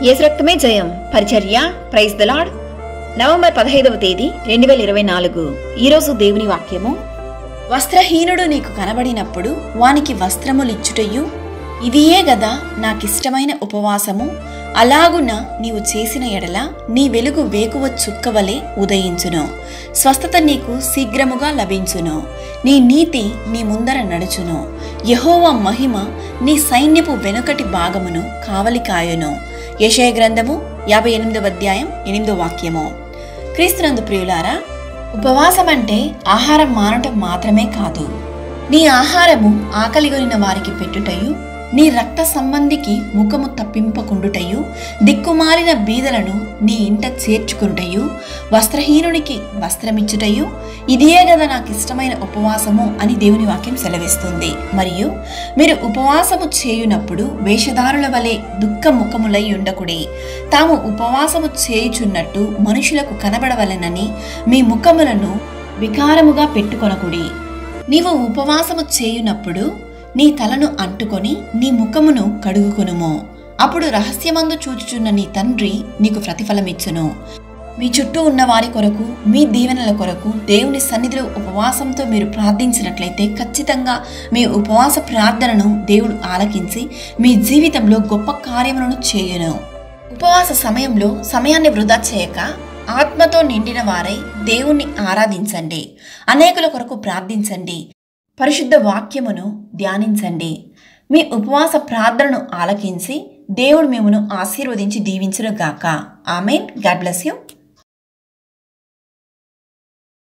యేసు రక్తమే జయం పరిచర్య ప్రైజ్ ద లార్డ్. నవంబర్ 15వ తేదీ 2024. ఈరోజు దేవుని వాక్యము. వస్త్రహీనుడు నీకు కనబడినప్పుడు వానికి వస్త్రములిచ్చుటయు ఇదియే గదా నాకిష్టమైన ఉపవాసము. అలాగున నీవు చేసిన ఎడల నీ వెలుగు వేకువ చుక్కవలే ఉదయించును. స్వస్థత నీకు శీఘ్రముగా లభించును. నీ నీతి నీ ముందర నడుచును. యెహోవా మహిమ నీ సైన్యపు వెనుకటి భాగమును కావలి కాయును. యెషయా గ్రంథము 58వ అధ్యాయం 8వ వాక్యము. క్రీస్తునందు ప్రియులారా, ఉపవాసం అంటే ఆహారం మానటం మాత్రమే కాదు. నీ ఆహారము ఆకలిగొనిన వారికి పెట్టుటయు, నీ రక్త సంబంధికి ముఖము తప్పింపకుండుటయు, దిక్కుమాలిన బీదలను నీ ఇంట చేర్చుకుంటయు, వస్త్రహీనునికి వస్త్రమిచ్చుటయు ఇదే గదా నాకు ఇష్టమైన ఉపవాసము అని దేవుని వాక్యం సెలవిస్తుంది. మరియు మీరు ఉపవాసము చేయునప్పుడు వేషధారుల వలె దుఃఖ ముఖములై ఉండకుడి. తాము ఉపవాసము చేయుచున్నట్టు మనుషులకు కనబడవలెనని మీ ముఖములను వికారముగా పెట్టుకొనకుడి. నీవు ఉపవాసము చేయునప్పుడు నీ తలను అంటుకొని నీ ముఖమును కడుగుకొనుము. అప్పుడు రహస్యమందు చూచుచున్న నీ తండ్రి నీకు ప్రతిఫలమిచ్చును. మీ చుట్టూ ఉన్న వారి కొరకు, మీ దీవెనల కొరకు దేవుని సన్నిధిలో ఉపవాసంతో మీరు ప్రార్థించినట్లయితే ఖచ్చితంగా మీ ఉపవాస ప్రార్థనను దేవుడు ఆలకించి మీ జీవితంలో గొప్ప కార్యములను చేయును. ఉపవాస సమయంలో సమయాన్ని వృధా చేయక ఆత్మతో నిండిన వారై దేవుణ్ణి ఆరాధించండి. అనేకుల కొరకు ప్రార్థించండి. పరిశుద్ధ వాక్యమును ధ్యానించండి. మీ ఉపవాస ప్రార్థనను ఆలకించి దేవుడు మిమ్మును ఆశీర్వదించి దీవించును గాక. ఆమేన్. God bless you.